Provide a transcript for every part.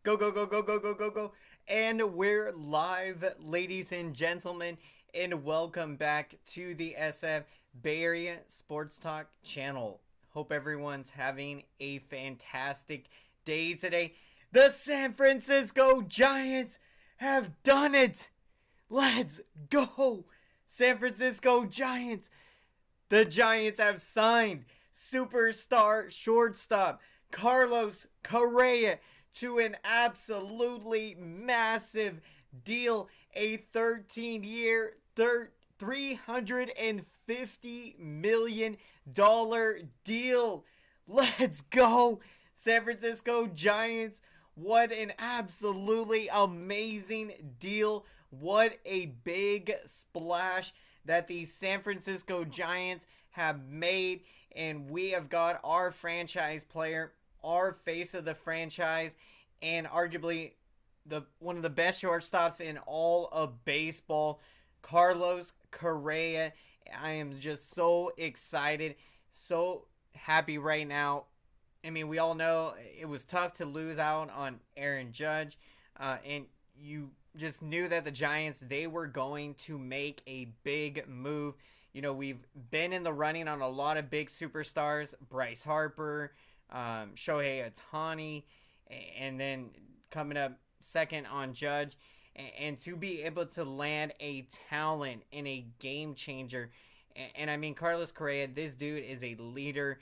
Go, go, go, go, go, go, go, go. And we're live, ladies and gentlemen, and welcome back to the SF Bay Area SportsTalk channel. Hope everyone's having a fantastic day today. The San Francisco Giants have done it. Let's go, San Francisco Giants. The Giants have signed superstar shortstop Carlos Correa to an absolutely massive deal, a 13-year, $350 million deal. Let's go, San Francisco Giants. What an absolutely amazing deal. What a big splash that the San Francisco Giants have made. And we have got our franchise player, our face of the franchise, and arguably one of the best shortstops in all of baseball, Carlos Correa. I am just so excited, so happy right now. I mean, we all know it was tough to lose out on Aaron Judge, and you just knew that the Giants, they were going to make a big move. You know, we've been in the running on a lot of big superstars, Bryce Harper, Shohei Ohtani, and then coming up second on Judge. And to be able to land a talent and a game changer. And I mean, Carlos Correa, this dude is a leader.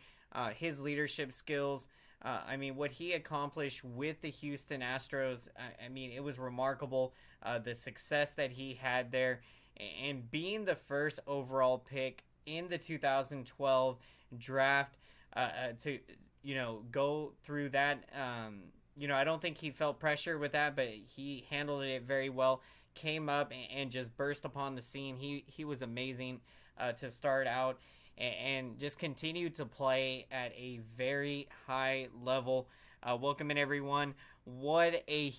His leadership skills, I mean, what he accomplished with the Houston Astros, I mean, it was remarkable. The success that he had there, and being the first overall pick in the 2012 draft, to, you know, go through that. You know, I don't think he felt pressure with that, but he handled it very well. Came up and just burst upon the scene. He was amazing to start out, and just continued to play at a very high level. Welcome in, everyone. What a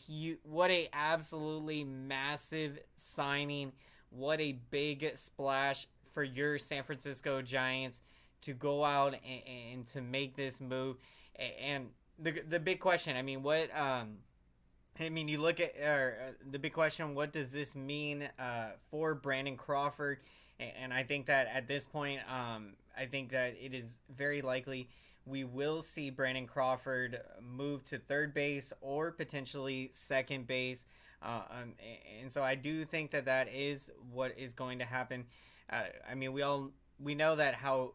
absolutely massive signing. What a big splash for your San Francisco Giants to go out and to make this move. And the big question, I mean, you look at the big question, what does this mean for Brandon Crawford? And I think that at this point, I think that it is very likely we will see Brandon Crawford move to third base or potentially second base. And so I do think that that is what is going to happen. I mean, we know that how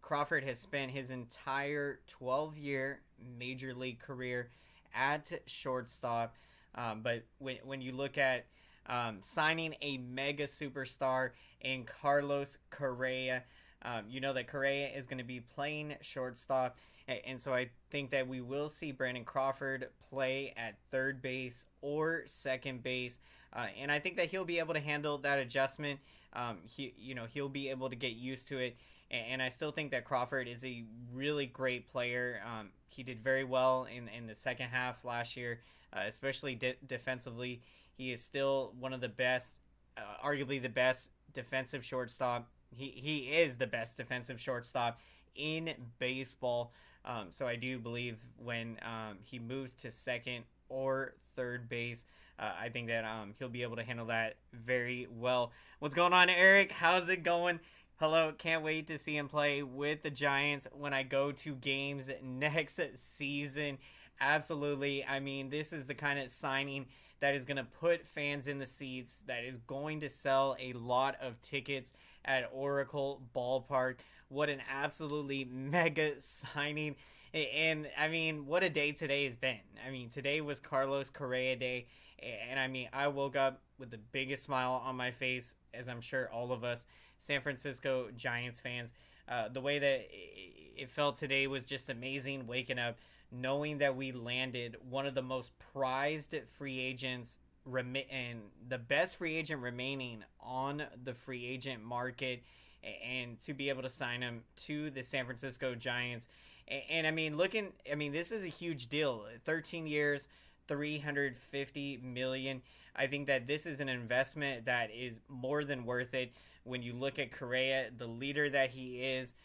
Crawford has spent his entire 12-year major league career at shortstop. But when you look at signing a mega superstar in Carlos Correa, you know that Correa is going to be playing shortstop. And so I think that we will see Brandon Crawford play at third base or second base. And I think that he'll be able to handle that adjustment. He'll be able to get used to it. And I still think that Crawford is a really great player. He did very well in the second half last year, especially defensively. He is still one of the best, arguably the best defensive shortstop. He is the best defensive shortstop in baseball. So I do believe when he moves to second or third base, I think that he'll be able to handle that very well. What's going on, Eric? How's it going? Hello, can't wait to see him play with the Giants when I go to games next season. Absolutely. I mean, this is the kind of signing that is going to put fans in the seats, that is going to sell a lot of tickets at Oracle Ballpark. What an absolutely mega signing. And, I mean, what a day today has been. I mean, today was Carlos Correa Day. And, I mean, I woke up with the biggest smile on my face, as I'm sure all of us San Francisco Giants fans. The way that it felt today was just amazing, waking up knowing that we landed one of the most prized free agents and the best free agent remaining on the free agent market, and to be able to sign him to the San Francisco Giants. And I mean, this is a huge deal. 13 years, $350 million. I think that this is an investment that is more than worth it. When you look at Correa, the leader that he is,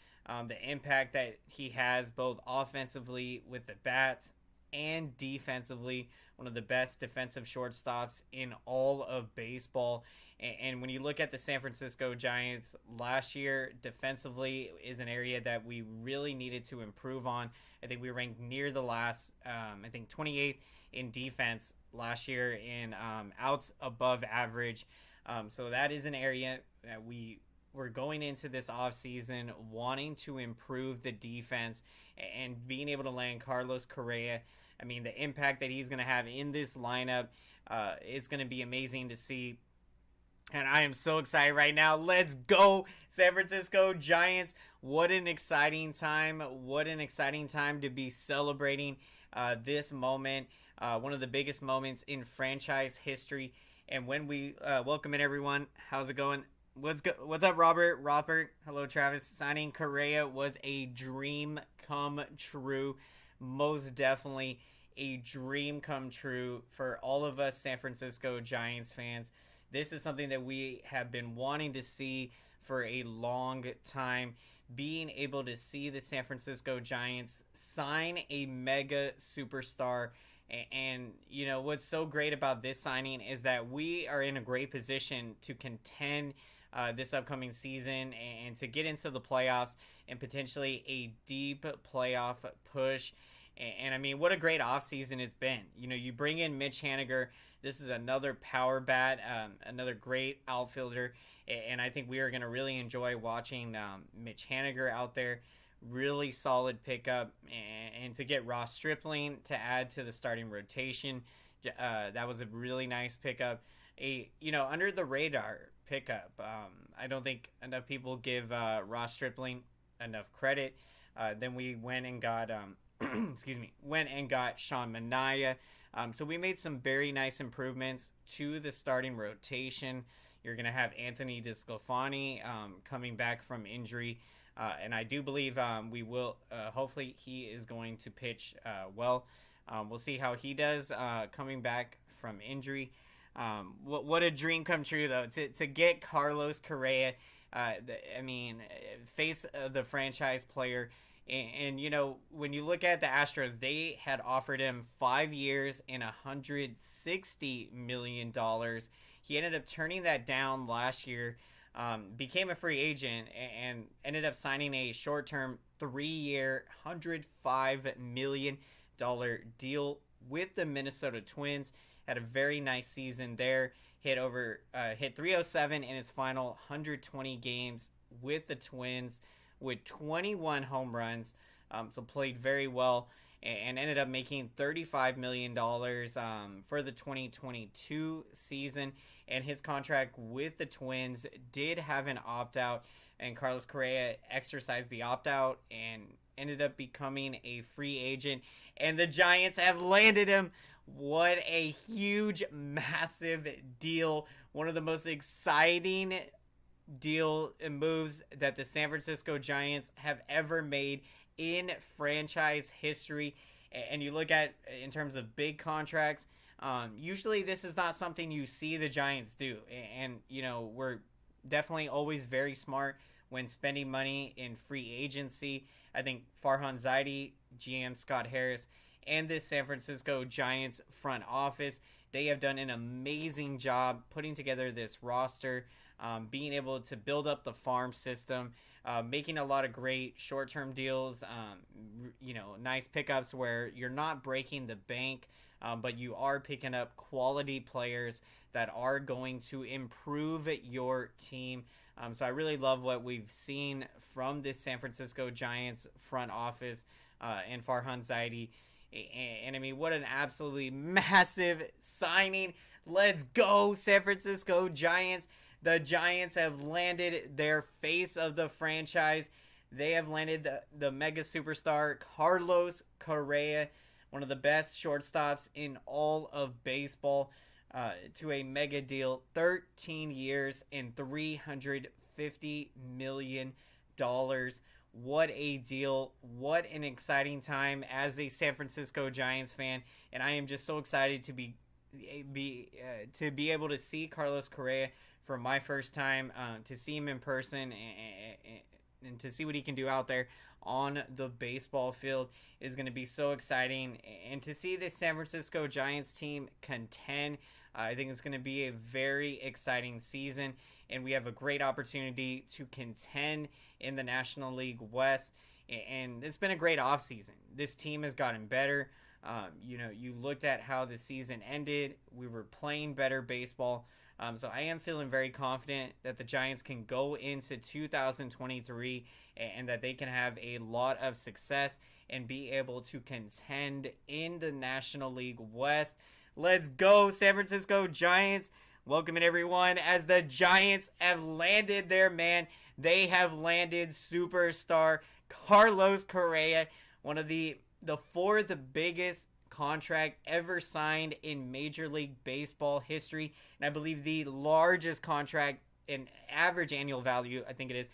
the impact that he has both offensively with the bats and defensively. One of the best defensive shortstops in all of baseball. And when you look at the San Francisco Giants last year, defensively is an area that we really needed to improve on. I think we ranked near the last, I think 28th in defense last year in outs above average. So that is an area that we're going into this offseason wanting to improve the defense and being able to land Carlos Correa. I mean, the impact that he's going to have in this lineup, it's going to be amazing to see. And I am so excited right now. Let's go, San Francisco Giants. What an exciting time. What an exciting time to be celebrating this moment. One of the biggest moments in franchise history. And when we welcome in everyone, how's it going? What's up, Robert? Hello, Travis. Signing Correa was a dream come true. Most definitely a dream come true for all of us San Francisco Giants fans. This is something that we have been wanting to see for a long time. Being able to see the San Francisco Giants sign a mega superstar. And, you know, what's so great about this signing is that we are in a great position to contend this upcoming season and to get into the playoffs and potentially a deep playoff push. And I mean, what a great offseason it's been. You know, you bring in Mitch Haniger. This is another power bat, another great outfielder. And I think we are going to really enjoy watching Mitch Haniger out there. Really solid pickup. And to get Ross Stripling to add to the starting rotation, that was a really nice pickup. Under the radar pickup. I don't think enough people give Ross Stripling enough credit. Then we went and got Sean Manaea. So we made some very nice improvements to the starting rotation. You're going to have Anthony DeSclafani coming back from injury. And I do believe we will, hopefully he is going to pitch well. We'll see how he does coming back from injury. What a dream come true, though, to get Carlos Correa, face of the franchise player. And, you know, when you look at the Astros, they had offered him 5 years and $160 million. He ended up turning that down last year, became a free agent, and ended up signing a short-term 3-year, $105 million deal with the Minnesota Twins. Had a very nice season there. Hit 307 in his final 120 games with the Twins, with 21 home runs, so played very well, and ended up making $35 million for the 2022 season. And his contract with the Twins did have an opt-out, and Carlos Correa exercised the opt-out and ended up becoming a free agent. And the Giants have landed him. What a huge, massive deal. One of the most exciting deal and moves that the San Francisco Giants have ever made in franchise history. And you look at, in terms of big contracts, usually this is not something you see the Giants do. And, you know, we're definitely always very smart when spending money in free agency. I think Farhan Zaidi, GM Scott Harris, and the San Francisco Giants front office, they have done an amazing job putting together this roster, being able to build up the farm system, making a lot of great short-term deals, nice pickups where you're not breaking the bank, but you are picking up quality players that are going to improve your team. So I really love what we've seen from this San Francisco Giants front office and Farhan Zaidi. And I mean, what an absolutely massive signing. Let's go, San Francisco Giants. The Giants have landed their face of the franchise. They have landed the mega superstar, Carlos Correa, one of the best shortstops in all of baseball, to a mega deal, 13 years and $350 million. What a deal. What an exciting time as a San Francisco Giants fan. And I am just so excited to be able to see Carlos Correa for my first time, to see him in person and to see what he can do out there on the baseball field is going to be so exciting. And to see the San Francisco Giants team contend, I think it's going to be a very exciting season, and we have a great opportunity to contend in the National League West. And it's been a great offseason. This team has gotten better. You looked at how the season ended. We were playing better baseball. So I am feeling very confident that the Giants can go into 2023 and that they can have a lot of success and be able to contend in the National League West. Let's go, San Francisco Giants. Welcoming everyone as the Giants have landed their man. They have landed superstar Carlos Correa, one of the fourth biggest contract ever signed in Major League Baseball history, and I believe the largest contract in average annual value, I think it is,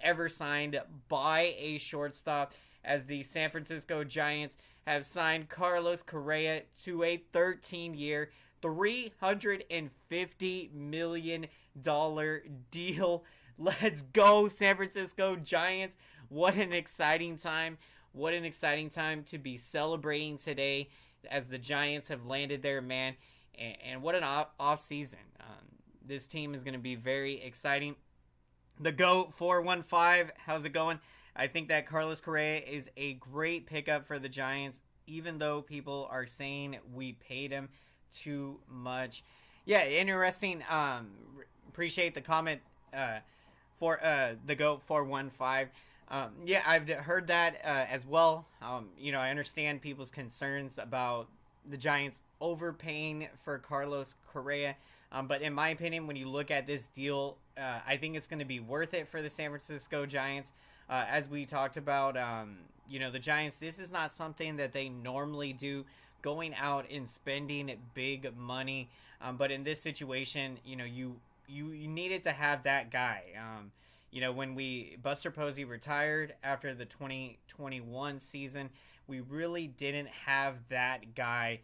ever signed by a shortstop, as the San Francisco Giants have signed Carlos Correa to a 13-year, $350 million deal. Let's go, San Francisco Giants. What an exciting time. What an exciting time to be celebrating today as the Giants have landed their man. And what an off season. This team is going to be very exciting. The GOAT 415, how's it going? I think that Carlos Correa is a great pickup for the Giants, even though people are saying we paid him too much. Yeah, interesting. Appreciate the comment for the GOAT 415. Yeah, I've heard that as well. I understand people's concerns about the Giants overpaying for Carlos Correa. But in my opinion, when you look at this deal, I think it's going to be worth it for the San Francisco Giants. As we talked about, the Giants, this is not something that they normally do, going out and spending big money. But in this situation, you needed to have that guy. When Buster Posey retired after the 2021 season, we really didn't have that guy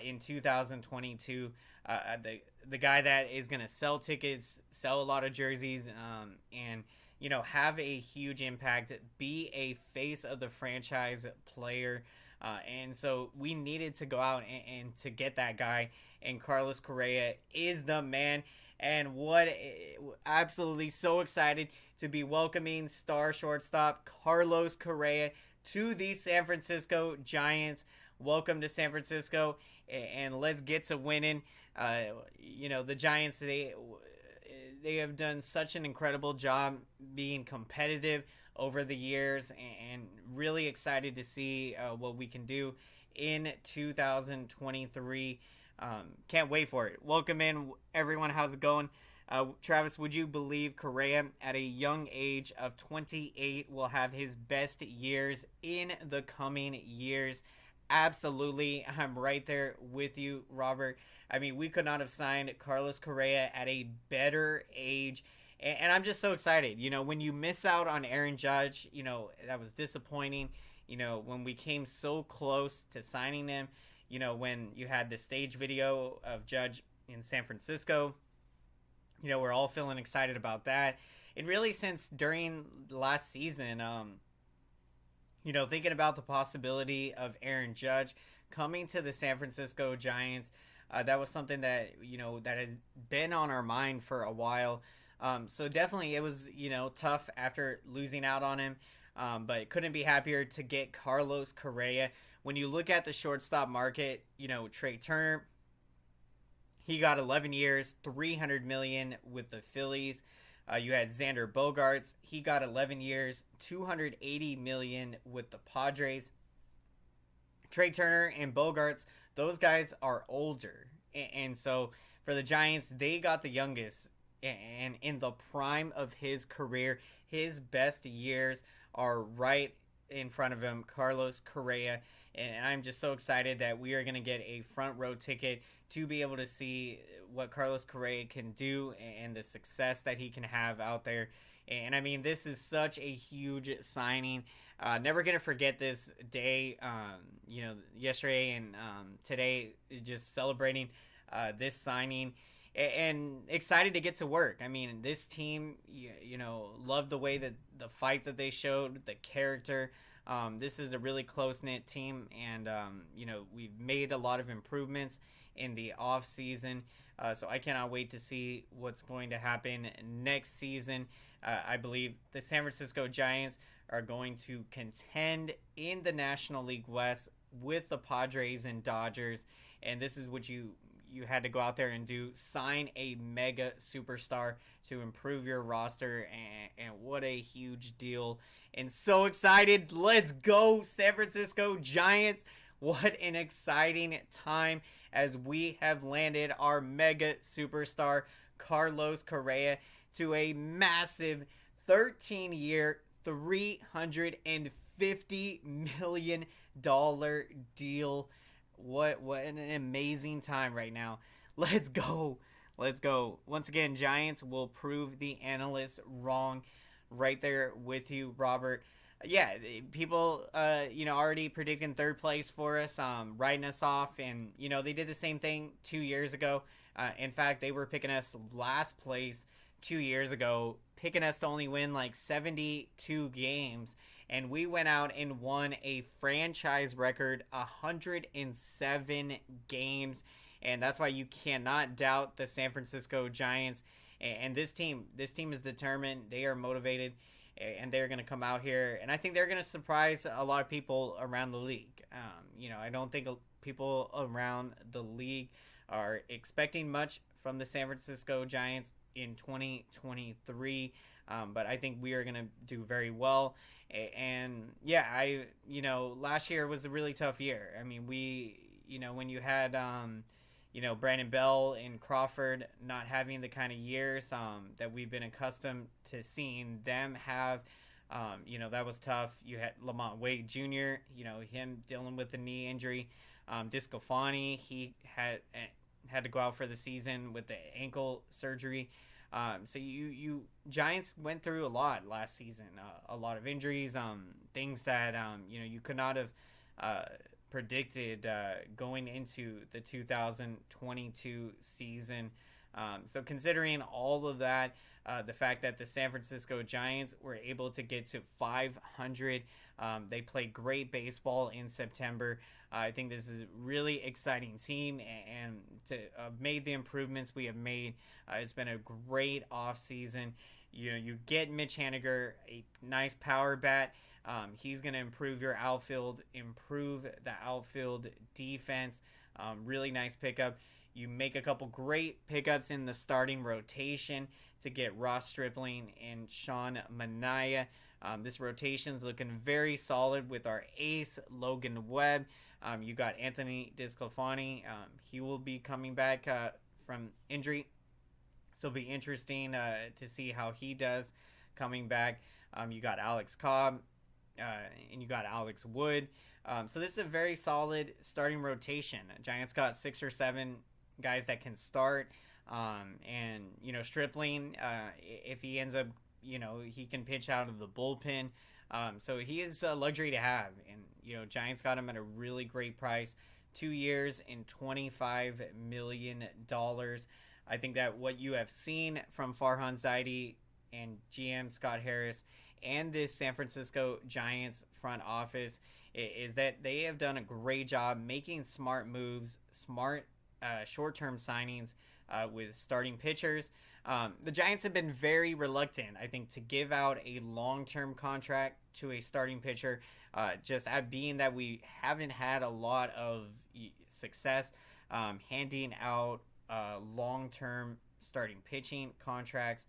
in 2022. The guy that is going to sell tickets, sell a lot of jerseys, and have a huge impact, be a face of the franchise player. And so we needed to go out and to get that guy. And Carlos Correa is the man. And absolutely so excited to be welcoming star shortstop Carlos Correa to the San Francisco Giants. Welcome to San Francisco, and let's get to winning. The Giants, they have done such an incredible job being competitive over the years, and really excited to see what we can do in 2023. Can't wait for it. Welcome in, everyone. How's it going? Travis, would you believe Correa at a young age of 28 will have his best years in the coming years? Absolutely. I'm right there with you, Robert. I mean, we could not have signed Carlos Correa at a better age. And I'm just so excited. When you miss out on Aaron Judge, that was disappointing. When we came so close to signing him, when you had the stage video of Judge in San Francisco, we're all feeling excited about that. And really, since during last season, thinking about the possibility of Aaron Judge coming to the San Francisco Giants, that was something that, that has been on our mind for a while. So definitely it was, tough after losing out on him. But couldn't be happier to get Carlos Correa. When you look at the shortstop market, Trey Turner, he got 11 years, $300 million with the Phillies. You had Xander Bogaerts. He got 11 years, $280 million with the Padres. Trey Turner and Bogaerts, those guys are older. And so for the Giants, they got the youngest. And in the prime of his career, his best years are right in front of him, Carlos Correa. And I'm just so excited that we are going to get a front row ticket to be able to see what Carlos Correa can do and the success that he can have out there. And I mean, this is such a huge signing. Never going to forget this day, yesterday and today, just celebrating this signing. and excited to get to work. I mean, this team, loved the way that the fight that they showed, the character. This is a really close knit team, and we've made a lot of improvements in the off season. So I cannot wait to see what's going to happen next season. I believe the San Francisco Giants are going to contend in the National League West with the Padres and Dodgers, and this is what you had to go out there and do: sign a mega superstar to improve your roster, and what a huge deal. And so excited. Let's go, San Francisco Giants. What an exciting time as we have landed our mega superstar, Carlos Correa, to a massive 13-year, $350 million deal. What an amazing time right now. Let's go. Let's go. Once again, Giants will prove the analysts wrong. Right there with you, Robert. Yeah, people, already predicting third place for us, writing us off. And, they did the same thing 2 years ago. In fact, they were picking us last place 2 years ago, picking us to only win like 72 games. And we went out and won a franchise record 107 games. And that's why you cannot doubt the San Francisco Giants. And this team is determined. They are motivated, and they're going to come out here. And I think they're going to surprise a lot of people around the league. I don't think people around the league are expecting much from the San Francisco Giants in 2023. But I think we are going to do very well. And yeah, last year was a really tough year. I mean, when you had, Brandon Bell and Crawford not having the kind of years that we've been accustomed to seeing them have, that was tough. You had Lamont Wade Jr., him dealing with the knee injury. Discofani, he had to go out for the season with the ankle surgery. So you Giants went through a lot last season, a lot of injuries, things that you could not have predicted going into the 2022 season. So considering all of that, the fact that the San Francisco Giants were able to get to 500, they played great baseball in September. I think this is a really exciting team, and to have made the improvements we have made. It's been a great offseason. You get Mitch Haniger, a nice power bat. He's going to improve your outfield, improve the outfield defense. Really nice pickup. You make a couple great pickups in the starting rotation to get Ross Stripling and Sean Manaea. This rotation's looking very solid with our ace, Logan Webb. You got Anthony Disclafani. He will be coming back from injury. So it'll be interesting to see how he does coming back. You got Alex Cobb. And you got Alex Wood. So this is a very solid starting rotation. Giants got 6 or 7 guys that can start. And, Stripling, if he ends up, he can pitch out of the bullpen. So he is a luxury to have. And, Giants got him at a really great price. 2 years and $25 million. I think that what you have seen from Farhan Zaidi and GM Scott Harris and this San Francisco Giants front office is that they have done a great job making smart moves, smart short-term signings with starting pitchers. The Giants have been very reluctant, I think, to give out a long-term contract to a starting pitcher, just at being that we haven't had a lot of success handing out long-term starting pitching contracts.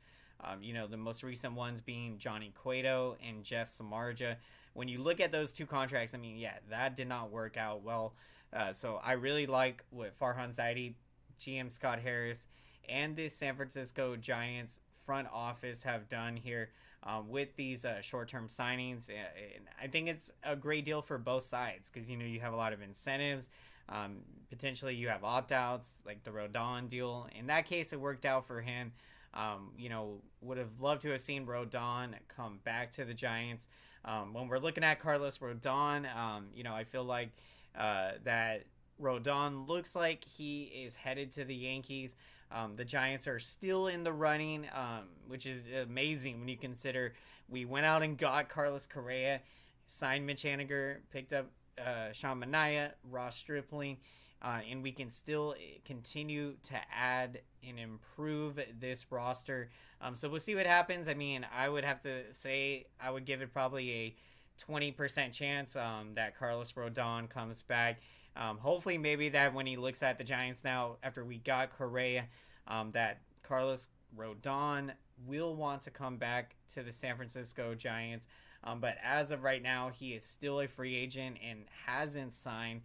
The most recent ones being Johnny Cueto and Jeff Samardzija. When you look at those two contracts, that did not work out well. So I really like what Farhan Zaidi, GM Scott Harris, and the San Francisco Giants front office have done here with these short-term signings. And I think it's a great deal for both sides because, you have a lot of incentives. Potentially you have opt-outs like the Rodon deal. In that case, it worked out for him. Would have loved to have seen Rodon come back to the Giants. When we're looking at Carlos Rodon, I feel like that Rodon looks like he is headed to the Yankees. The Giants are still in the running, which is amazing when you consider we went out and got Carlos Correa, signed Mitch Haniger, picked up Sean Manaea, Ross Stripling, and we can still continue to add and improve this roster. So we'll see what happens. I mean, I would have to say I would give it probably a 20% chance that Carlos Rodon comes back. Hopefully, maybe that when he looks at the Giants now after we got Correa, that Carlos Rodon will want to come back to the San Francisco Giants. But as of right now, he is still a free agent and hasn't signed.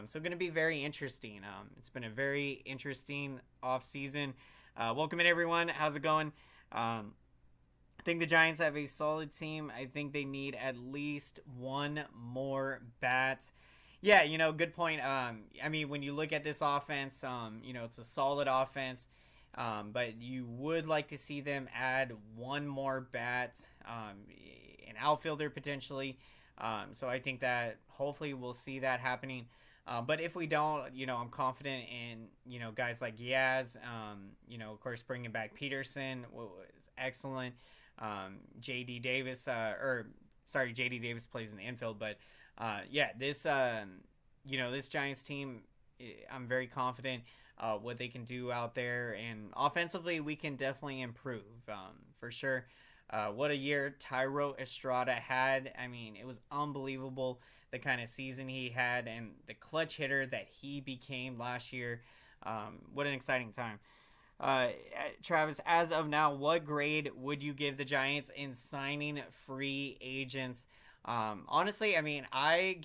So going to be very interesting. It's been a very interesting offseason. Welcome in, everyone. How's it going? I think the Giants have a solid team. I think they need at least one more bat. Yeah, good point. I mean, when you look at this offense, it's a solid offense. But you would like to see them add one more bat, an outfielder potentially. So I think that hopefully we'll see that happening. But if we don't, I'm confident in, guys like Yaz, of course, bringing back Peterson was excellent. JD Davis, JD Davis plays in the infield, but this Giants team, I'm very confident what they can do out there, and offensively we can definitely improve for sure. What a year Tyro Estrada had. I mean, it was unbelievable the kind of season he had and the clutch hitter that he became last year. What an exciting time. Travis, as of now, what grade would you give the Giants in signing free agents? Honestly, I mean, I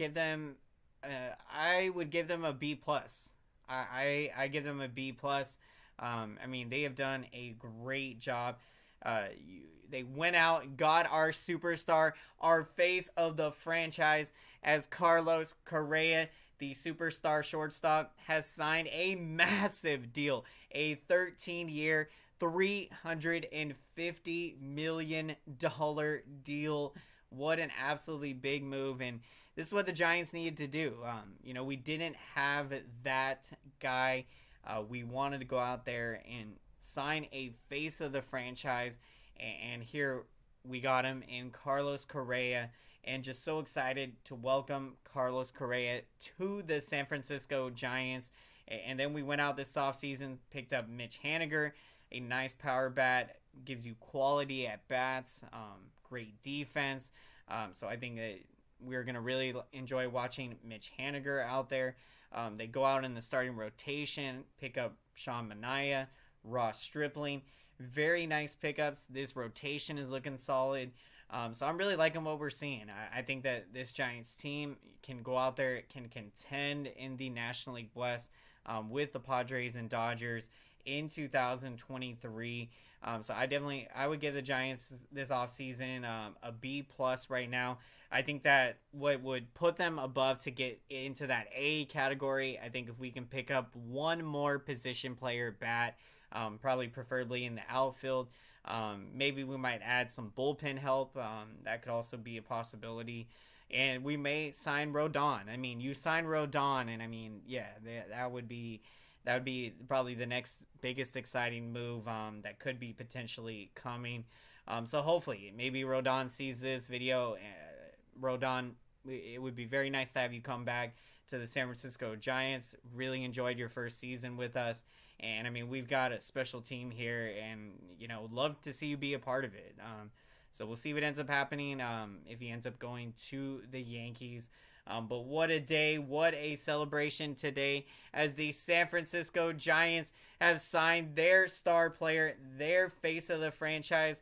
would give them a B plus. I give them a B plus. I mean, they have done a great job. They went out, got our superstar, our face of the franchise, as Carlos Correa, the superstar shortstop, has signed a massive deal, a 13-year, $350 million deal. What an absolutely big move, and this is what the Giants needed to do. We didn't have that guy. We wanted to go out there and sign a face of the franchise, and here we got him in Carlos Correa, and just so excited to welcome Carlos Correa to the San Francisco Giants. And then we went out this offseason, picked up Mitch Haniger, a nice power bat, gives you quality at bats, great defense. So I think that we're going to really enjoy watching Mitch Haniger out there. They go out in the starting rotation, pick up Sean Manaea, Ross Stripling. Very nice pickups. This rotation is looking solid. So I'm really liking what we're seeing. I think that this Giants team can go out there, can contend in the National League West with the Padres and Dodgers in 2023. So I would give the Giants this offseason a B plus right now. I think that what would put them above to get into that A category, I think if we can pick up one more position player bat, probably preferably in the outfield. Maybe we might add some bullpen help. That could also be a possibility. And we may sign Rodon. I mean, you sign Rodon, and I mean, yeah, that would be probably the next biggest exciting move that could be potentially coming. So hopefully, maybe Rodon sees this video. Rodon, it would be very nice to have you come back to the San Francisco Giants. Really enjoyed your first season with us. And I mean, we've got a special team here, and would love to see you be a part of it. So we'll see what ends up happening if he ends up going to the Yankees. But what a day, what a celebration today as the San Francisco Giants have signed their star player, their face of the franchise,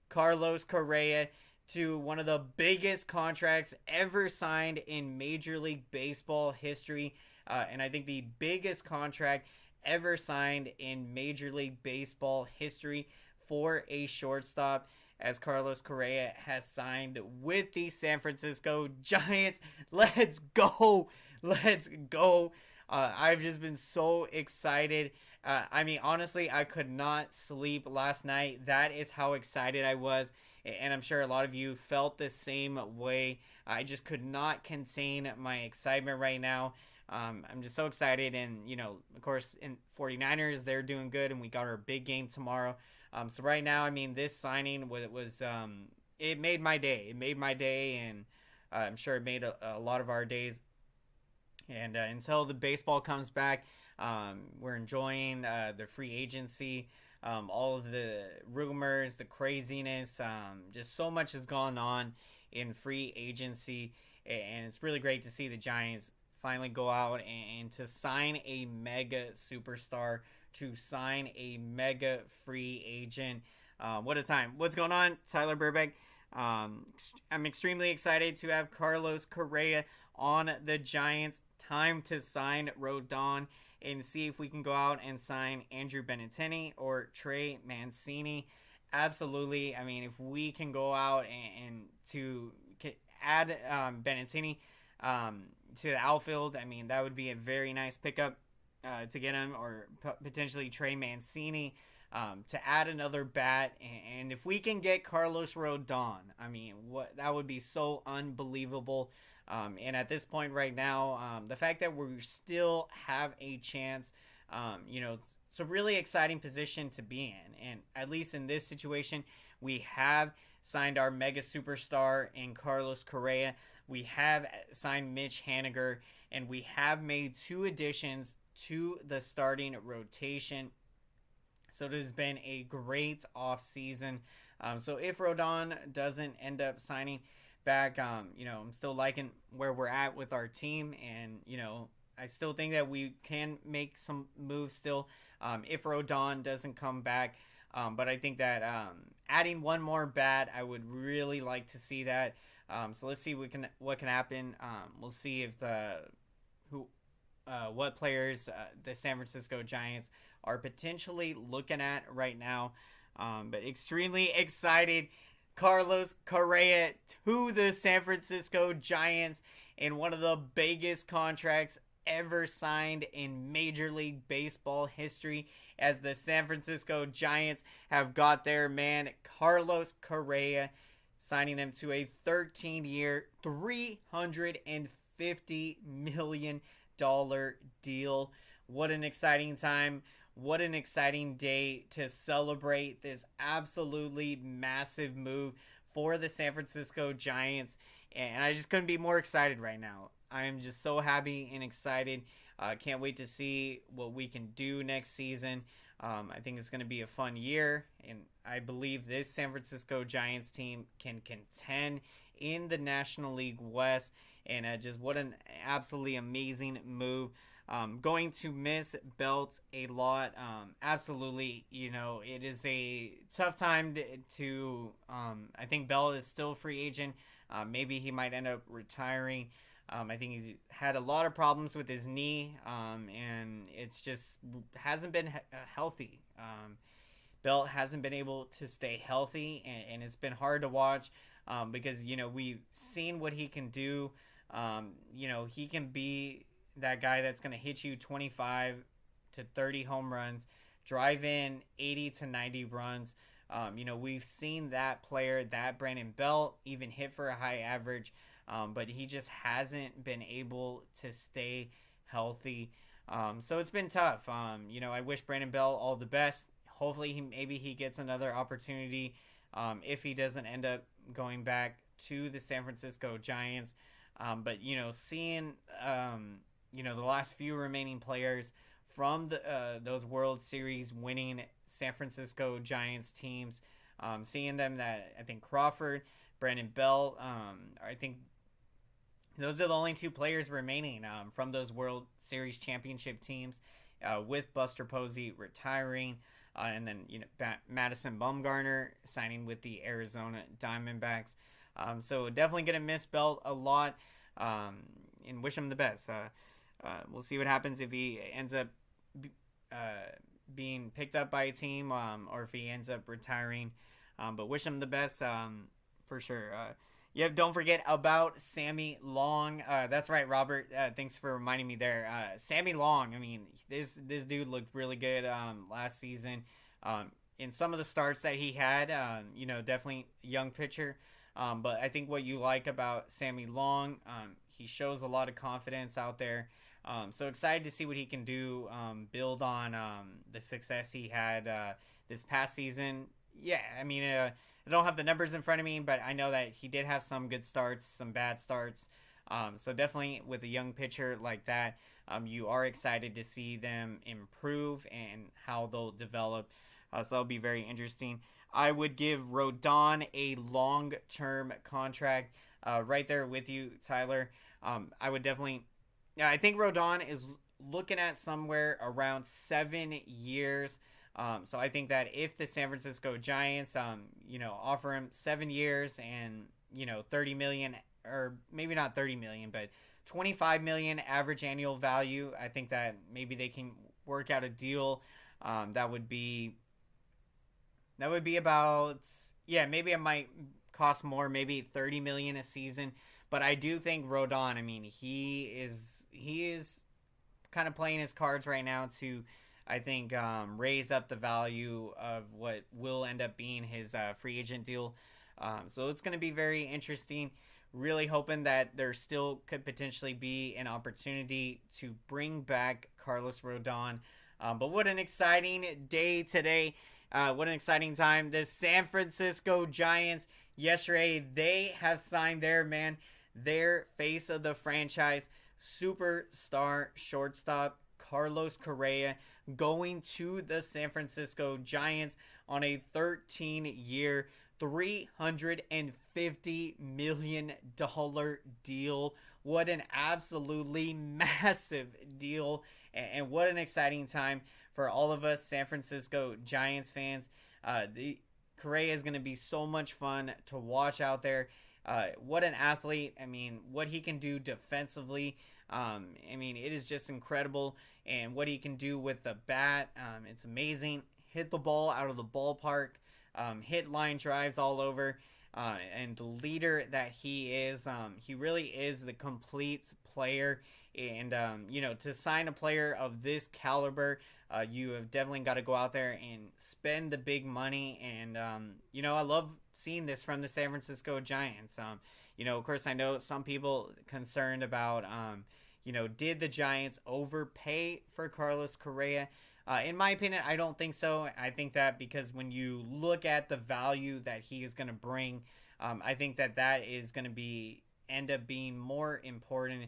Carlos Correa, to one of the biggest contracts ever signed in Major League Baseball history. And I think the biggest contract ever signed in Major League Baseball history for a shortstop, as Carlos Correa has signed with the San Francisco Giants. Let's go. Let's go. I've just been so excited. I mean, honestly, I could not sleep last night. That is how excited I was. And I'm sure a lot of you felt the same way. I just could not contain my excitement right now. I'm just so excited. And, of course, in 49ers, they're doing good, and we got our big game tomorrow. So right now, I mean, this signing was it made my day. It made my day, and I'm sure it made a lot of our days. And until the baseball comes back, we're enjoying the free agency, all of the rumors, the craziness. Just so much has gone on in free agency, and it's really great to see the Giants finally go out and to sign a mega superstar, to sign a mega free agent. What a time. What's going on, Tyler Burbank? I'm extremely excited to have Carlos Correa on the Giants. Time to sign Rodon and see if we can go out and sign Andrew Benintendi or Trey Mancini. Absolutely. I mean, if we can go out and to add Benintendi to the outfield, I mean, that would be a very nice pickup to get him, or potentially Trey Mancini to add another bat. And if we can get Carlos Rodon, I mean, that would be so unbelievable. And at this point right now, the fact that we still have a chance, it's a really exciting position to be in. And at least in this situation, we have signed our mega superstar in Carlos Correa. We have signed Mitch Haniger, and we have made 2 additions to the starting rotation. So it has been a great offseason. So if Rodon doesn't end up signing back, I'm still liking where we're at with our team, and I still think that we can make some moves still if Rodon doesn't come back. But I think that adding one more bat, I would really like to see that. So let's see what can happen. We'll see if what players the San Francisco Giants are potentially looking at right now. But extremely excited. Carlos Correa to the San Francisco Giants in one of the biggest contracts ever signed in Major League Baseball history, as the San Francisco Giants have got their man Carlos Correa, signing him to a 13-year, $350 million deal. What an exciting time. What an exciting day to celebrate this absolutely massive move for the San Francisco Giants. And I just couldn't be more excited right now. I am just so happy and excited. Can't wait to see what we can do next season. I think it's going to be a fun year, and I believe this San Francisco Giants team can contend in the National League West. And just what an absolutely amazing move. Going to miss Belt a lot. Absolutely, it is a tough time to I think Belt is still a free agent. Maybe he might end up retiring. I think he's had a lot of problems with his knee, and it's just hasn't been healthy. Belt hasn't been able to stay healthy, and it's been hard to watch because, we've seen what he can do. He can be that guy that's going to hit you 25 to 30 home runs, drive in 80 to 90 runs. We've seen that player, that Brandon Belt, even hit for a high average, but he just hasn't been able to stay healthy. So it's been tough. I wish Brandon Belt all the best. Hopefully maybe he gets another opportunity if he doesn't end up going back to the San Francisco Giants. But seeing the last few remaining players from those World Series winning San Francisco Giants teams, seeing them, that I think Crawford, Brandon Belt, I think those are the only 2 players remaining from those World Series championship teams, with Buster Posey retiring, and then Madison Bumgarner signing with the Arizona Diamondbacks. So definitely gonna miss Belt a lot, and wish him the best. We'll see what happens if he ends up being picked up by a team, or if he ends up retiring. But wish him the best for sure. Don't forget about Sammy Long. That's right, Robert. Thanks for reminding me there. Sammy Long, I mean, this dude looked really good last season. In some of the starts that he had, definitely young pitcher. But I think what you like about Sammy Long, He shows a lot of confidence out there. So excited to see what he can do, build on the success he had this past season. Yeah, I mean, I don't have the numbers in front of me, but I know that he did have some good starts, some bad starts. So definitely with a young pitcher like that, you are excited to see them improve and how they'll develop. So that'll be very interesting. I would give Rodon a long-term contract. Right there with you, Tyler. I would definitely. Yeah, I think Rodon is looking at somewhere around 7 years. So I think that if the San Francisco Giants, offer him 7 years and 30 million, or maybe not 30 million, but 25 million average annual value, I think that maybe they can work out a deal. That would be about, yeah, maybe it might cost more, maybe 30 million a season. But I do think Rodon, I mean, he is kind of playing his cards right now to, I think, raise up the value of what will end up being his free agent deal. So it's going to be very interesting. Really hoping that there still could potentially be an opportunity to bring back Carlos Rodon. But what an exciting day today. What an exciting time. The San Francisco Giants, yesterday, they have signed their face of the franchise, superstar shortstop Carlos Correa, going to the San Francisco Giants on a 13-year, $350 million deal. What an absolutely massive deal, and what an exciting time for all of us San Francisco Giants fans. The Correa is going to be so much fun to watch out there. What an athlete. I mean, what he can do defensively. I mean, it is just incredible. And what he can do with the bat, it's amazing. Hit the ball out of the ballpark. Hit line drives all over. And the leader that he is, he really is the complete player. And, to sign a player of this caliber, you have definitely got to go out there and spend the big money. And, I love seeing this from the San Francisco Giants. Of course, I know some people concerned about, did the Giants overpay for Carlos Correa? In my opinion, I don't think so. I think that because when you look at the value that he is going to bring, I think that is going to end up being more important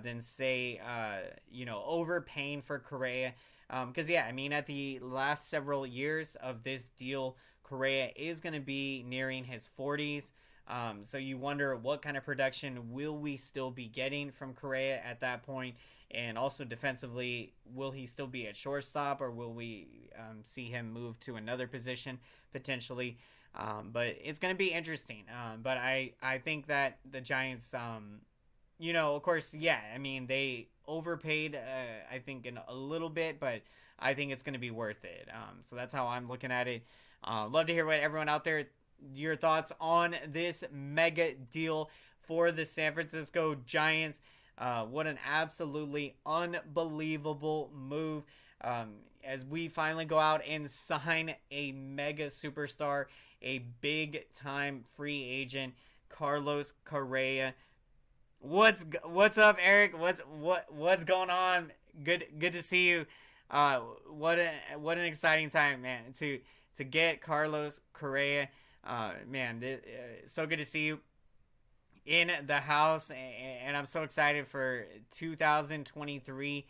than, say, overpaying for Correa. Because, at the last several years of this deal, Correa is going to be nearing his 40s. So you wonder what kind of production will we still be getting from Correa at that point? And also defensively, will he still be at shortstop, or will we see him move to another position potentially? But it's going to be interesting. But I think that the Giants, of course, they overpaid, I think, in a little bit, but I think it's going to be worth it. So that's how I'm looking at it. Love to hear what everyone out there, your thoughts on this mega deal for the San Francisco Giants. What an absolutely unbelievable move as we finally go out and sign a mega superstar, a big-time free agent, Carlos Correa. What's up, Eric? What's going on? Good to see you. What an exciting time, man, to get Carlos Correa. So good to see you in the house, and I'm so excited for 2023.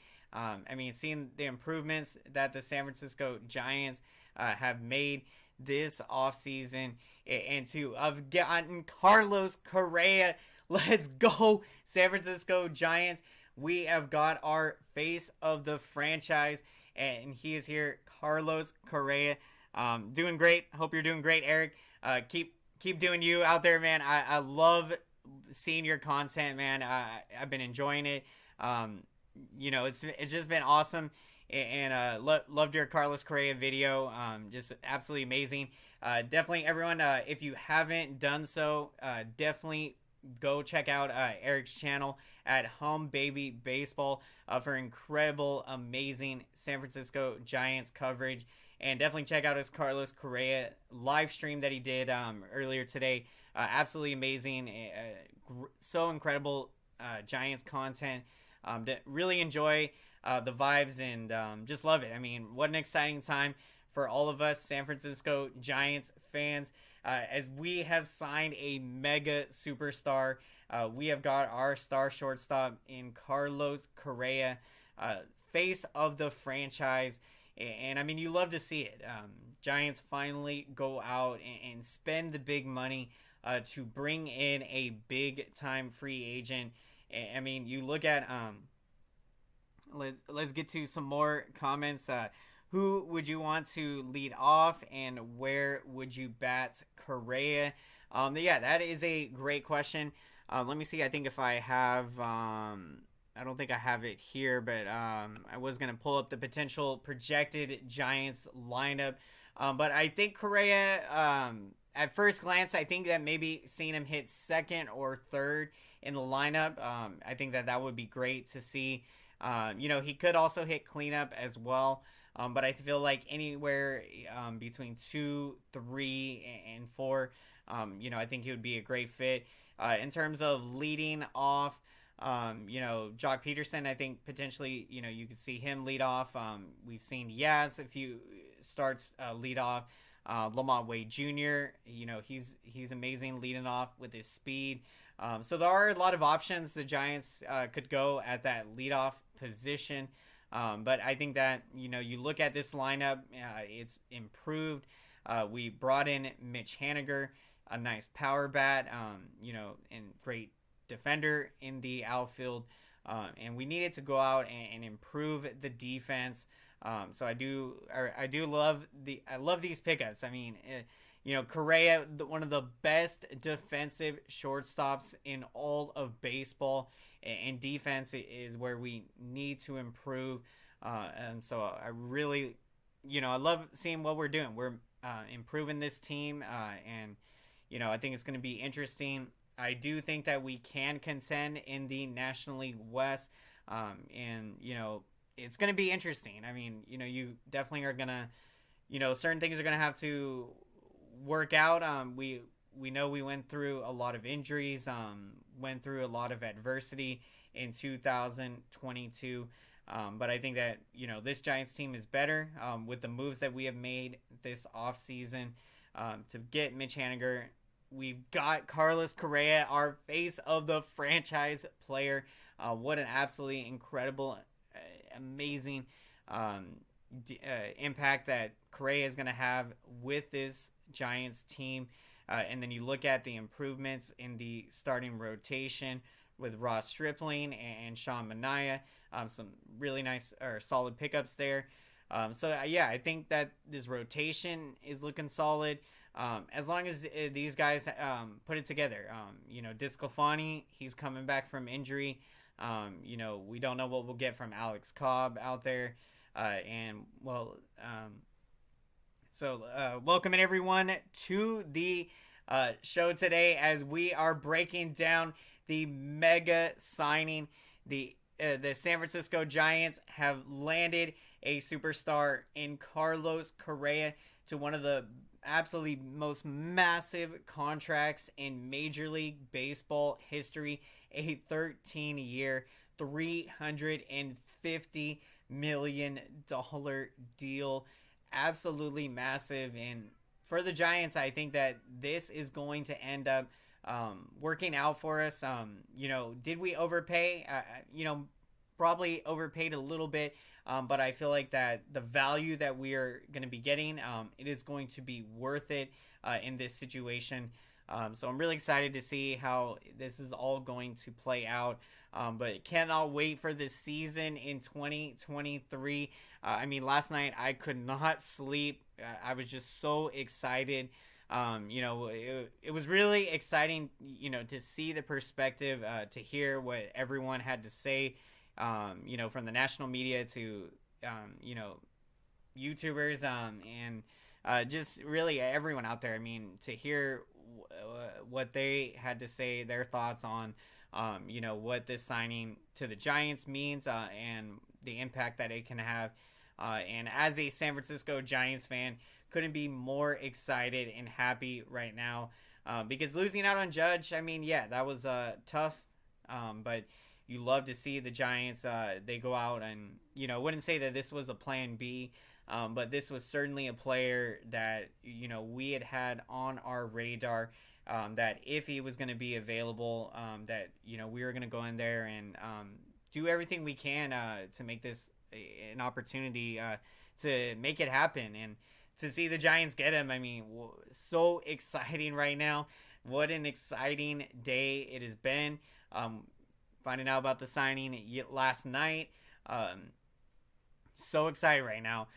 Seeing the improvements that the San Francisco Giants have made this offseason, and to have gotten Carlos Correa. Let's go, San Francisco Giants. We have got our face of the franchise, and he is here, Carlos Correa. Doing great. Hope you're doing great, Eric. Keep doing you out there, man. I love seeing your content, man. I've been enjoying it. It's just been awesome, and loved your Carlos Correa video. Just absolutely amazing. Definitely, everyone, if you haven't done so, definitely go check out Eric's channel at Hum Baby Baseball for incredible, amazing San Francisco Giants coverage. And definitely check out his Carlos Correa live stream that he did earlier today. Absolutely amazing. So incredible Giants content. Really enjoy the vibes and just love it. I mean, what an exciting time for all of us San Francisco Giants fans as we have signed a mega superstar. We have got our star shortstop in Carlos Correa, face of the franchise. And I mean, you love to see it. Giants finally go out and spend the big money to bring in a big time free agent. I mean, you look at let's get to some more comments. Who would you want to lead off, and where would you bat Correa? Yeah, that is a great question. Let me see. I think if I have, I don't think I have it here, but I was gonna pull up the potential projected Giants lineup. But I think Correa, at first glance, I think that maybe seeing him hit second or third in the lineup, I think that would be great to see. He could also hit cleanup as well. But I feel like anywhere between 2, 3, and 4, I think he would be a great fit. In terms of leading off, Jock Peterson, I think potentially, you could see him lead off. We've seen Yaz a few starts lead off. Lamont Wade Jr., he's amazing leading off with his speed. So there are a lot of options the Giants could go at that leadoff position. But I think that, you look at this lineup, it's improved. We brought in Mitch Haniger, a nice power bat, and great defender in the outfield. And we needed to go out and improve the defense. So I love these pickups. I mean, Correa, one of the best defensive shortstops in all of baseball, and defense is where we need to improve. And so I really, I love seeing what we're doing. We're improving this team, and I think it's going to be interesting. I do think that we can contend in the National League West, and it's going to be interesting. I mean, you definitely are going to, certain things are going to have to work out. We know we went through a lot of injuries, went through a lot of adversity in 2022. But I think that, this Giants team is better with the moves that we have made this offseason to get Mitch Haniger. We've got Carlos Correa, our face of the franchise player. What an absolutely incredible, amazing impact that Correa is going to have with this Giants team. And then you look at the improvements in the starting rotation with Ross Stripling and Sean Manaea. Some really nice or solid pickups there. I think that this rotation is looking solid. As long as these guys put it together. Discofani, he's coming back from injury. We don't know what we'll get from Alex Cobb out there. Welcoming everyone to the show today as we are breaking down the mega signing. The San Francisco Giants have landed a superstar in Carlos Correa to one of the absolutely most massive contracts in Major League Baseball history, a 13-year, $350 million deal. Absolutely massive. And for the Giants, I think that this is going to end up working out for us. Did we overpay? Probably overpaid a little bit, but I feel like that the value that we are going to be getting, it is going to be worth it in this situation. So I'm really excited to see how this is all going to play out. But cannot wait for this season in 2023. Last night I could not sleep. I was just so excited. It was really exciting, to see the perspective, to hear what everyone had to say, from the national media to, YouTubers, and just really everyone out there. To hear what they had to say, their thoughts on, what this signing to the Giants means, and the impact that it can have. And as a San Francisco Giants fan, couldn't be more excited and happy right now, because losing out on Judge, that was tough. But you love to see the Giants. They go out and wouldn't say that this was a plan B, but this was certainly a player that we had on our radar. That if he was going to be available, that we were going to go in there and do everything we can to make this an opportunity to make it happen, and to see the Giants get him. I mean, so exciting right now. What an exciting day it has been. Finding out about the signing last night. So excited right now.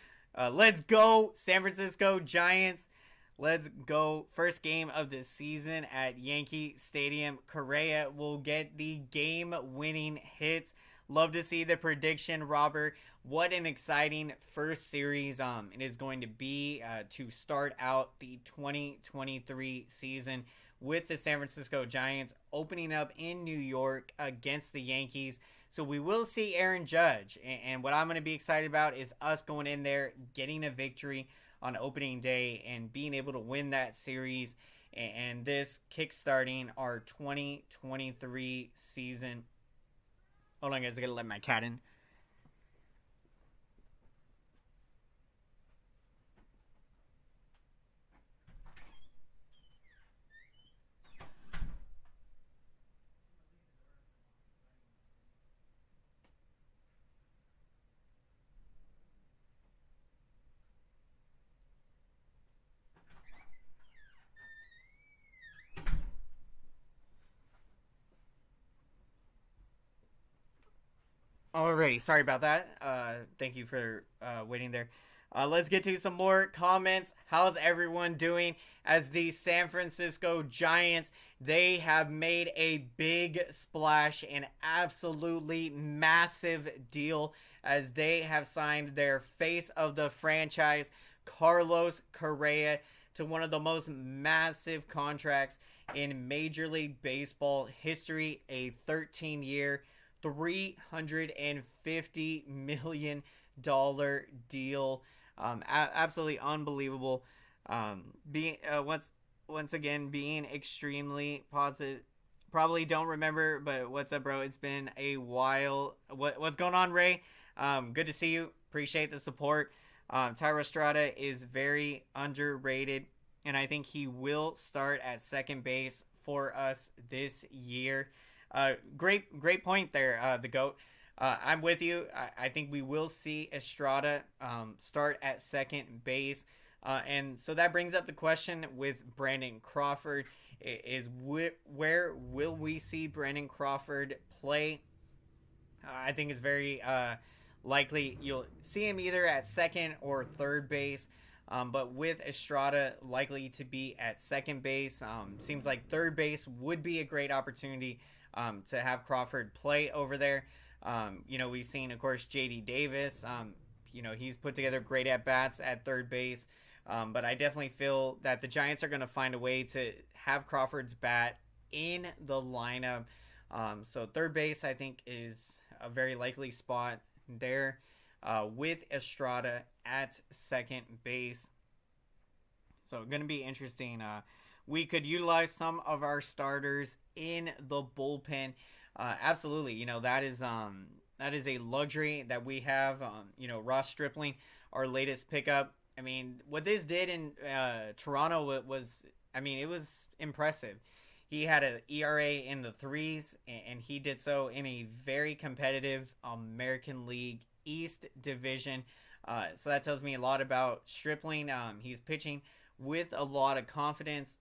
Let's go, San Francisco Giants. Let's go. First game of the season at Yankee Stadium. Correa will get the game-winning hits. Love to see the prediction, Robert. What an exciting first series it is going to be to start out the 2023 season with the San Francisco Giants opening up in New York against the Yankees. So we will see Aaron Judge. And what I'm going to be excited about is us going in there, getting a victory on opening day and being able to win that series. And this kickstarting our 2023 season. Hold on, guys. I got to let my cat in. Alrighty, sorry about that. Thank you for waiting there. Let's get to some more comments. How's everyone doing? As the San Francisco Giants, they have made a big splash, an absolutely massive deal, as they have signed their face of the franchise, Carlos Correa, to one of the most massive contracts in Major League Baseball history, a 13-year, $350 million deal. Absolutely unbelievable. Being once again being extremely positive. Probably don't remember, but what's up, bro? It's been a while. What's going on, Ray? Good to see you. Appreciate the support. Tyro Estrada is very underrated, and I think he will start at second base for us this year. Great point there, the GOAT. I'm with you. I think we will see Estrada start at second base. And so that brings up the question with Brandon Crawford. Where will we see Brandon Crawford play? I think it's very likely you'll see him either at second or third base. But with Estrada likely to be at second base, seems like third base would be a great opportunity to have Crawford play over there. We've seen, of course, J.D. Davis. He's put together great at-bats at third base. But I definitely feel that the Giants are going to find a way to have Crawford's bat in the lineup. So third base, I think, is a very likely spot there with Estrada at second base. So going to be interesting. We could utilize some of our starters in the bullpen. Absolutely. That is a luxury that we have. Ross Stripling, our latest pickup. I mean, what this did in Toronto was impressive. He had an ERA in the threes, and he did so in a very competitive American League East division. So that tells me a lot about Stripling. He's pitching with a lot of confidence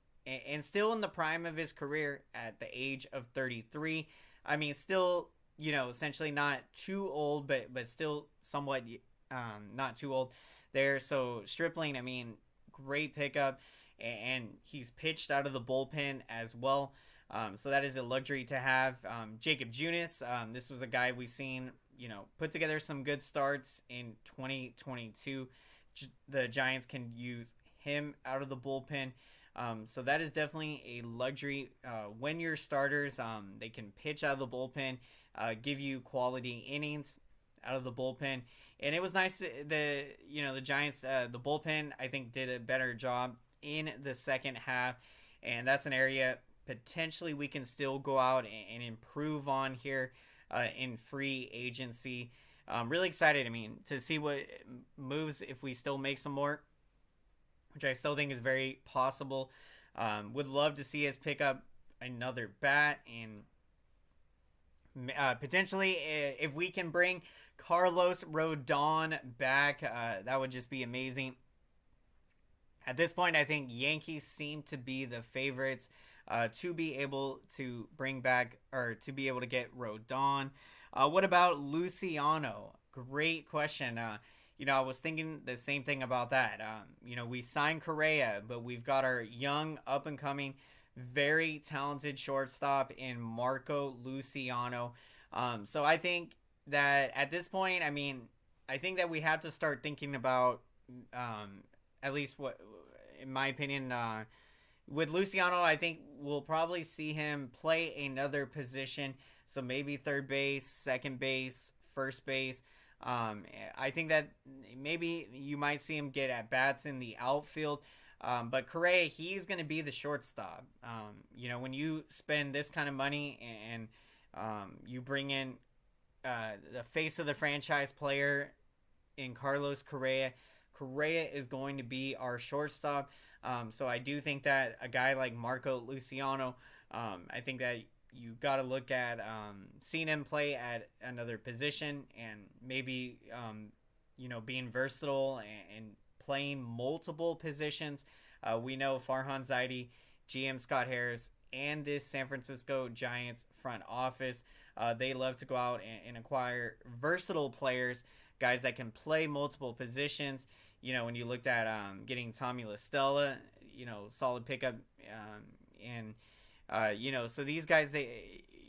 and still in the prime of his career at the age of 33. I mean, still, essentially not too old, but still somewhat not too old there. So Stripling, great pickup, and he's pitched out of the bullpen as well. So that is a luxury to have. Jacob Junis, this was a guy we've seen, put together some good starts in 2022. The Giants can use him out of the bullpen. So that is definitely a luxury. When your starters, they can pitch out of the bullpen, give you quality innings out of the bullpen. And it was nice the Giants, the bullpen, I think, did a better job in the second half. And that's an area potentially we can still go out and improve on here in free agency. I'm really excited, I mean, to see what moves if we still make some more, which I still think is very possible. Would love to see us pick up another bat, and potentially if we can bring Carlos Rodon back, that would just be amazing. At this point, I think Yankees seem to be the favorites to be able to bring back, or to be able to get Rodon. What about Luciano? Great question. I was thinking the same thing about that. We signed Correa, but we've got our young, up-and-coming, very talented shortstop in Marco Luciano. So I think that at this point, I think that we have to start thinking about, at least what, in my opinion, with Luciano, I think we'll probably see him play another position. So maybe third base, second base, first base. I think that maybe you might see him get at bats in the outfield. But Correa, he's going to be the shortstop. When you spend this kind of money and you bring in the face of the franchise player in Carlos Correa, Correa is going to be our shortstop. So I do think that a guy like Marco Luciano, I think that you got to look at seeing him play at another position, and maybe being versatile and playing multiple positions. We know Farhan Zaidi, GM Scott Harris, and this San Francisco Giants front office, they love to go out and acquire versatile players, guys that can play multiple positions. When you looked at getting Tommy La Stella, solid pickup, so these guys,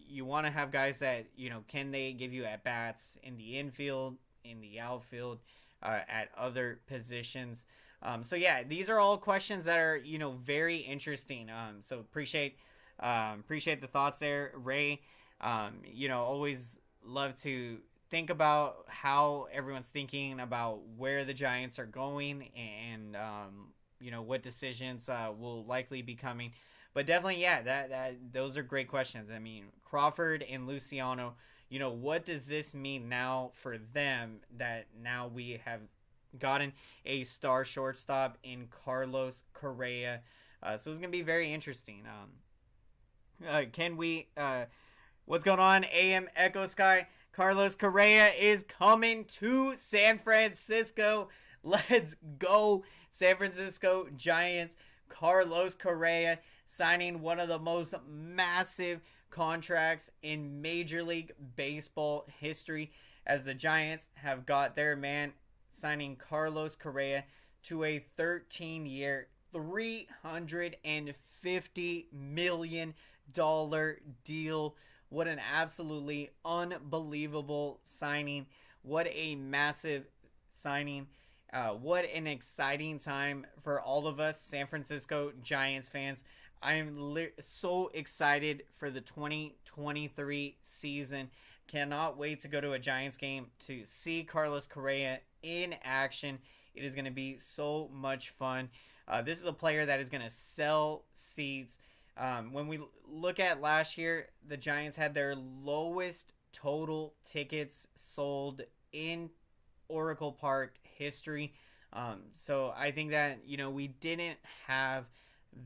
you want to have guys that, can they give you at bats in the infield, in the outfield, at other positions. So yeah, these are all questions that are, very interesting. So appreciate the thoughts there, Ray. Always love to think about how everyone's thinking about where the Giants are going, and what decisions will likely be coming. But definitely, yeah, that those are great questions. Crawford and Luciano, what does this mean now for them, that now we have gotten a star shortstop in Carlos Correa? So it's going to be very interesting. What's going on, AM Echo Sky? Carlos Correa is coming to San Francisco. Let's go, San Francisco Giants. Carlos Correa signing one of the most massive contracts in Major League Baseball history, as the Giants have got their man signing Carlos Correa to a 13-year, $350 million deal. What an absolutely unbelievable signing. What a massive signing. What an exciting time for all of us San Francisco Giants fans. I'm so excited for the 2023 season. Cannot wait to go to a Giants game to see Carlos Correa in action. It is going to be so much fun. This is a player that is going to sell seats. When we look at last year, the Giants had their lowest total tickets sold in Oracle Park history. So I think that, we didn't have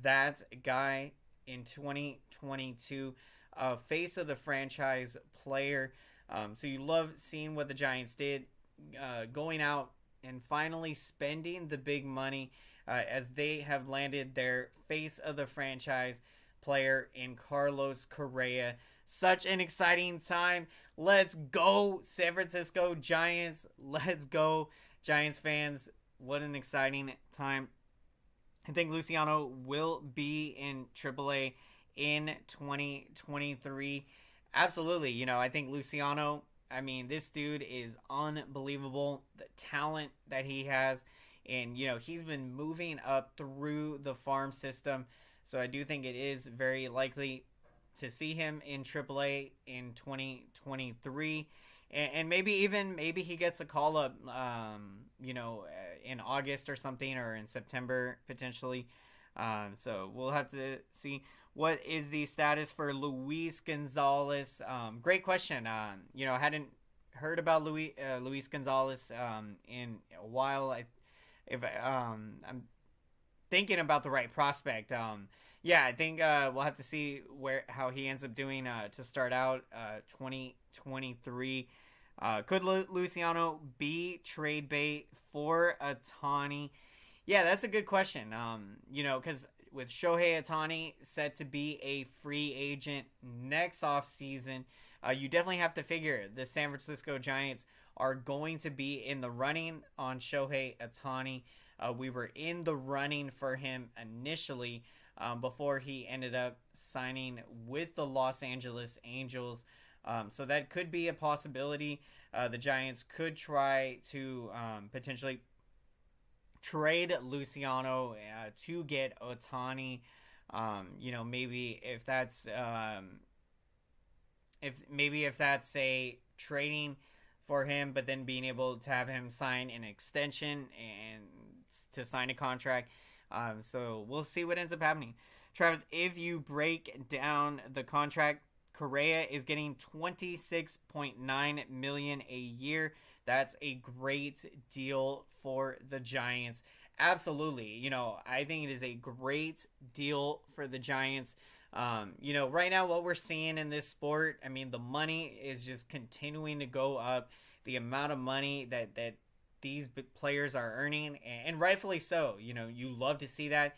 that guy in 2022, face of the franchise player. So you love seeing what the Giants did, going out and finally spending the big money, as they have landed their face of the franchise player in Carlos Correa. Such an exciting time. Let's go, San Francisco Giants. Let's go, Giants fans. What an exciting time. I think Luciano will be in AAA in 2023. Absolutely. I think Luciano, this dude is unbelievable. The talent that he has. And, he's been moving up through the farm system. So I do think it is very likely to see him in AAA in 2023. And maybe he gets a call up, in August or something, or in September potentially. So we'll have to see. what is the status for Luis Gonzalez? Great question. I hadn't heard about Luis Gonzalez in a while. I'm thinking about the right prospect. Yeah, I think we'll have to see how he ends up doing to start out 2023. Could Luciano be trade bait for Ohtani? Yeah, that's a good question. Because with Shohei Ohtani set to be a free agent next offseason, you definitely have to figure the San Francisco Giants are going to be in the running on Shohei Ohtani. We were in the running for him initially before he ended up signing with the Los Angeles Angels. So that could be a possibility. The Giants could try to potentially trade Luciano to get Ohtani. Maybe if that's if that's a trading for him, but then being able to have him sign an extension and to sign a contract. So we'll see what ends up happening. Travis, if you break down the contract, Correa is getting $26.9 million a year. That's a great deal for the Giants. Absolutely. I think it is a great deal for the Giants. Right now what we're seeing in this sport, the money is just continuing to go up. The amount of money that these players are earning, and rightfully so. You love to see that.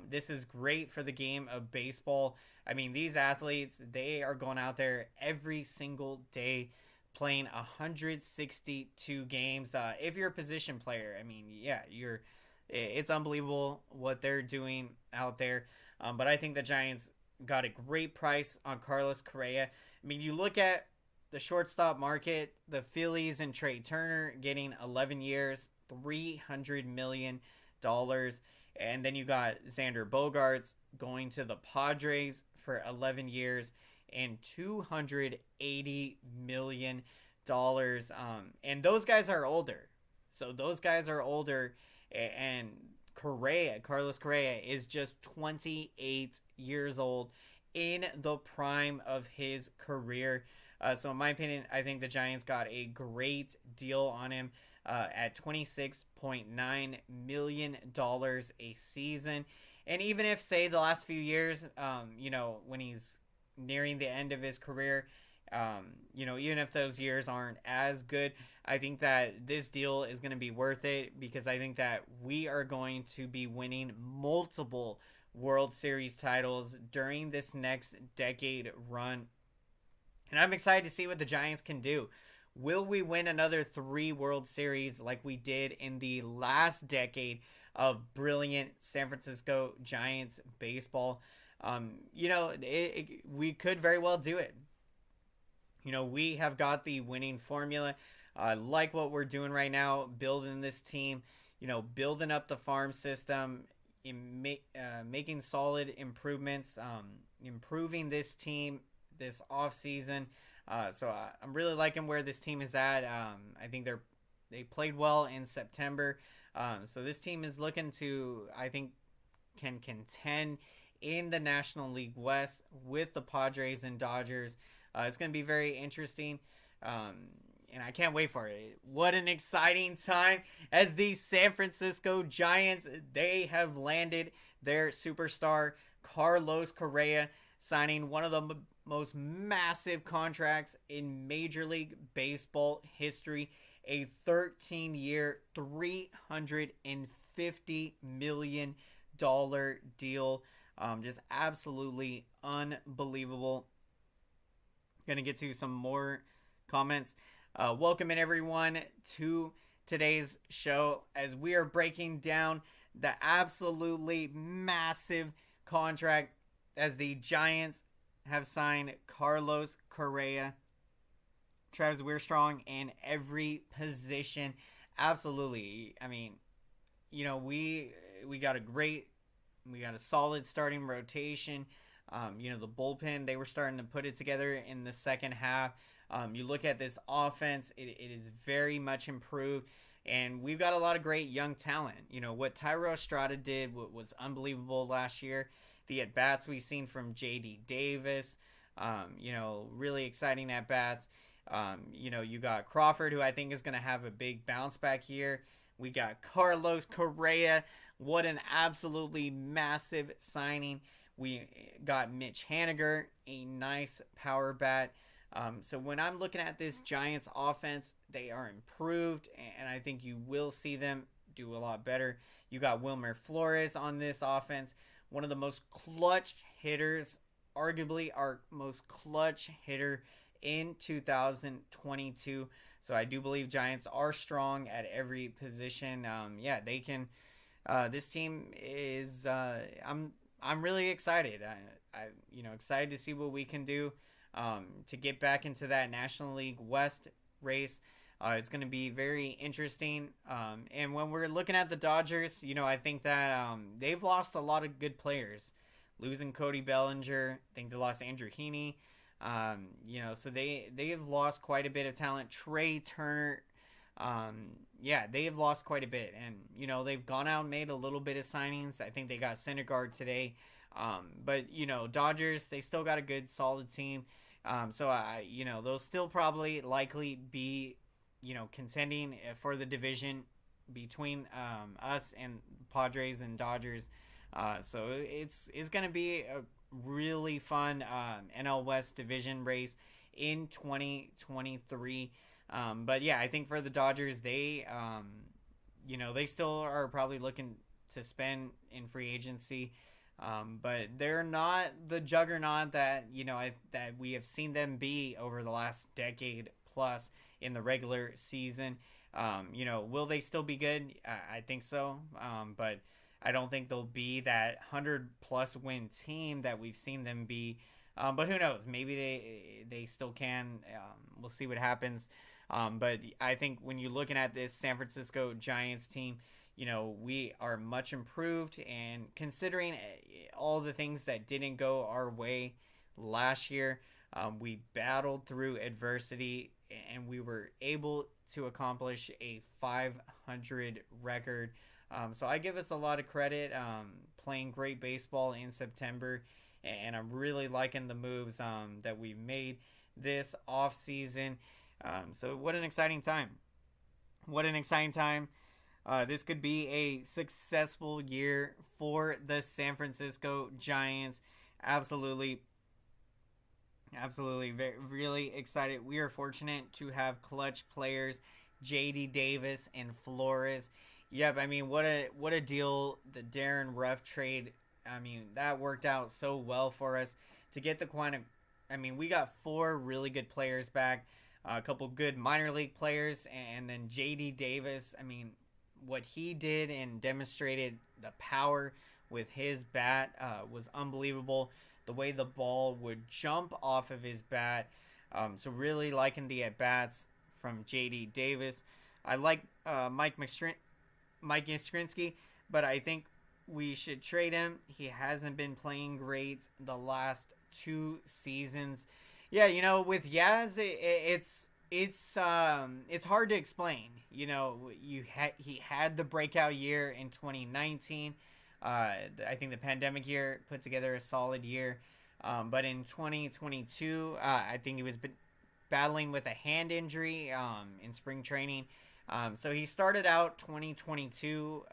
This is great for the game of baseball. These athletes, they are going out there every single day playing 162 games. If you're a position player, it's unbelievable what they're doing out there. But I think the Giants got a great price on Carlos Correa. You look at the shortstop market, the Phillies and Trey Turner getting 11 years, $300 million. And then you got Xander Bogaerts going to the Padres for 11 years and $280 million. And those guys are older. And Carlos Correa is just 28 years old in the prime of his career. So in my opinion, I think the Giants got a great deal on him at $26.9 million a season. And even if, say, the last few years, when he's nearing the end of his career, even if those years aren't as good, I think that this deal is going to be worth it, because I think that we are going to be winning multiple World Series titles during this next decade run. And I'm excited to see what the Giants can do. Will we win another 3 World Series like we did in the last decade of brilliant San Francisco Giants baseball? We could very well do it. We have got the winning formula. Like what we're doing right now, building this team, building up the farm system, making solid improvements, improving this team this offseason. So I'm really liking where this team is at. I think they played well in September. So this team is looking to, I think, can contend in the National League West with the Padres and Dodgers. It's going to be very interesting. And I can't wait for it. What an exciting time as the San Francisco Giants, they have landed their superstar, Carlos Correa, signing one of the most massive contracts in Major League Baseball history, a 13-year, $350 million deal. Just absolutely unbelievable. Gonna get to some more comments. Welcome in, everyone, to today's show as we are breaking down the absolutely massive contract as the Giants have signed Carlos Correa. Travis, we're strong in every position. Absolutely. We got a solid starting rotation. The bullpen, they were starting to put it together in the second half. You look at this offense, it is very much improved. And we've got a lot of great young talent. What Tyro Estrada did was unbelievable last year. the at-bats we've seen from J.D. Davis, really exciting at-bats. You got Crawford, who I think is going to have a big bounce back year. We got Carlos Correa. What an absolutely massive signing. We got Mitch Haniger, a nice power bat. So when I'm looking at this Giants offense, they are improved, and I think you will see them do a lot better. You got Wilmer Flores on this offense, one of the most clutch hitters, arguably our most clutch hitter in 2022. So I do believe Giants are strong at every position. They can. This team is. I'm really excited. Excited to see what we can do to get back into that National League West race. It's going to be very interesting. And when we're looking at the Dodgers, I think that they've lost a lot of good players. Losing Cody Bellinger, I think they lost Andrew Heaney. So they have lost quite a bit of talent. Trey Turner, they have lost quite a bit. And, they've gone out and made a little bit of signings. I think they got Syndergaard today. But Dodgers, they still got a good, solid team. They'll still probably likely be, contending for the division between us and Padres and Dodgers. So it's going to be a really fun NL West division race in 2023. I think for the Dodgers, they still are probably looking to spend in free agency. But they're not the juggernaut that that we have seen them be over the last decade plus in the regular season. Will they still be good? I think so. But I don't think they'll be that 100+ win team that we've seen them be. But who knows? Maybe they still can. We'll see what happens. But I think when you're looking at this San Francisco Giants team, we are much improved, and considering all the things that didn't go our way last year, we battled through adversity, and we were able to accomplish a 500 record. So I give us a lot of credit, playing great baseball in September, and I'm really liking the moves that we've made this offseason. So what an exciting time. This could be a successful year for the San Francisco Giants. Absolutely, really excited. We are fortunate to have clutch players, J.D. Davis and Flores. Yep, what a deal. The Darren Ruff trade, that worked out so well for us to get the we got 4 really good players back, a couple good minor league players, and then J.D. Davis. What he did and demonstrated the power with his bat was unbelievable. The way the ball would jump off of his bat. So really liking the at-bats from J.D. Davis. I like Mike Yastrzemski, but I think we should trade him. He hasn't been playing great the last 2 seasons. Yeah, with Yaz, it's hard to explain. He had the breakout year in 2019. I think the pandemic year put together a solid year. But in 2022, I think he was battling with a hand injury in spring training. So he started out 2022,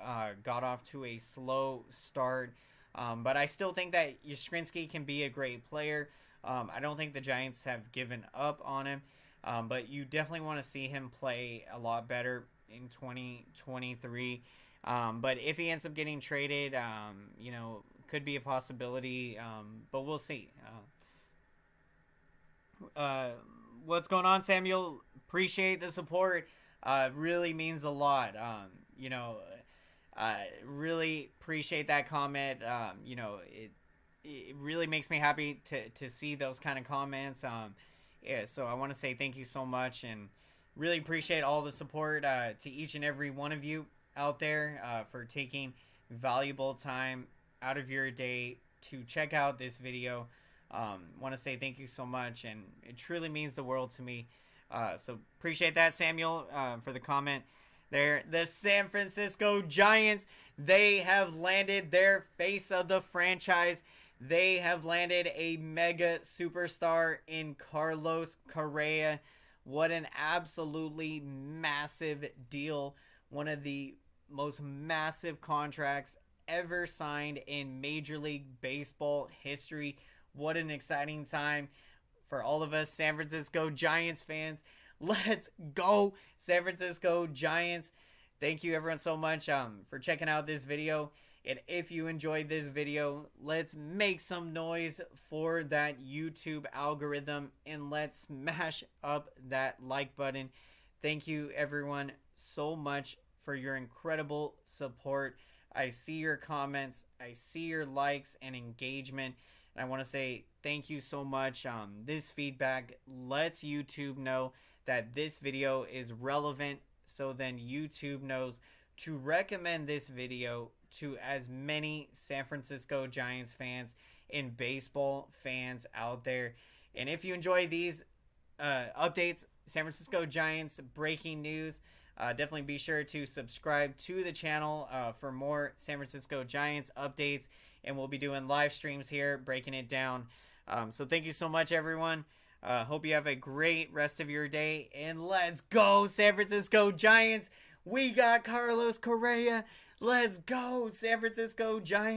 got off to a slow start. But I still think that Yastrzemski can be a great player. I don't think the Giants have given up on him. But you definitely want to see him play a lot better in 2023. But if he ends up getting traded, could be a possibility. But we'll see. What's going on, Samuel? Appreciate the support. Really means a lot. Really appreciate that comment. It really makes me happy to see those kind of comments. So I want to say thank you so much, and really appreciate all the support to each and every one of you out there for taking valuable time out of your day to check out this video. Want to say thank you so much, and it truly means the world to me. So appreciate that, Samuel, for the comment there. The San Francisco Giants, they have landed their face of the franchise. They have landed a mega superstar in Carlos Correa. What an absolutely massive deal. One of the most massive contracts ever signed in Major League Baseball history. What an exciting time for all of us San Francisco Giants fans. Let's go, San Francisco Giants. Thank you everyone so much for checking out this video. And if you enjoyed this video, let's make some noise for that YouTube algorithm and let's smash up that like button. Thank you everyone so much for your incredible support. I see your comments, I see your likes and engagement, and I want to say thank you so much. This feedback lets YouTube know that this video is relevant, so then YouTube knows to recommend this video to as many San Francisco Giants fans and baseball fans out there. And if you enjoy these updates, San Francisco Giants breaking news, definitely be sure to subscribe to the channel for more San Francisco Giants updates, and we'll be doing live streams here breaking it down. So thank you so much everyone. Hope you have a great rest of your day, and let's go San Francisco Giants. We got Carlos Correa. Let's go San Francisco Giants.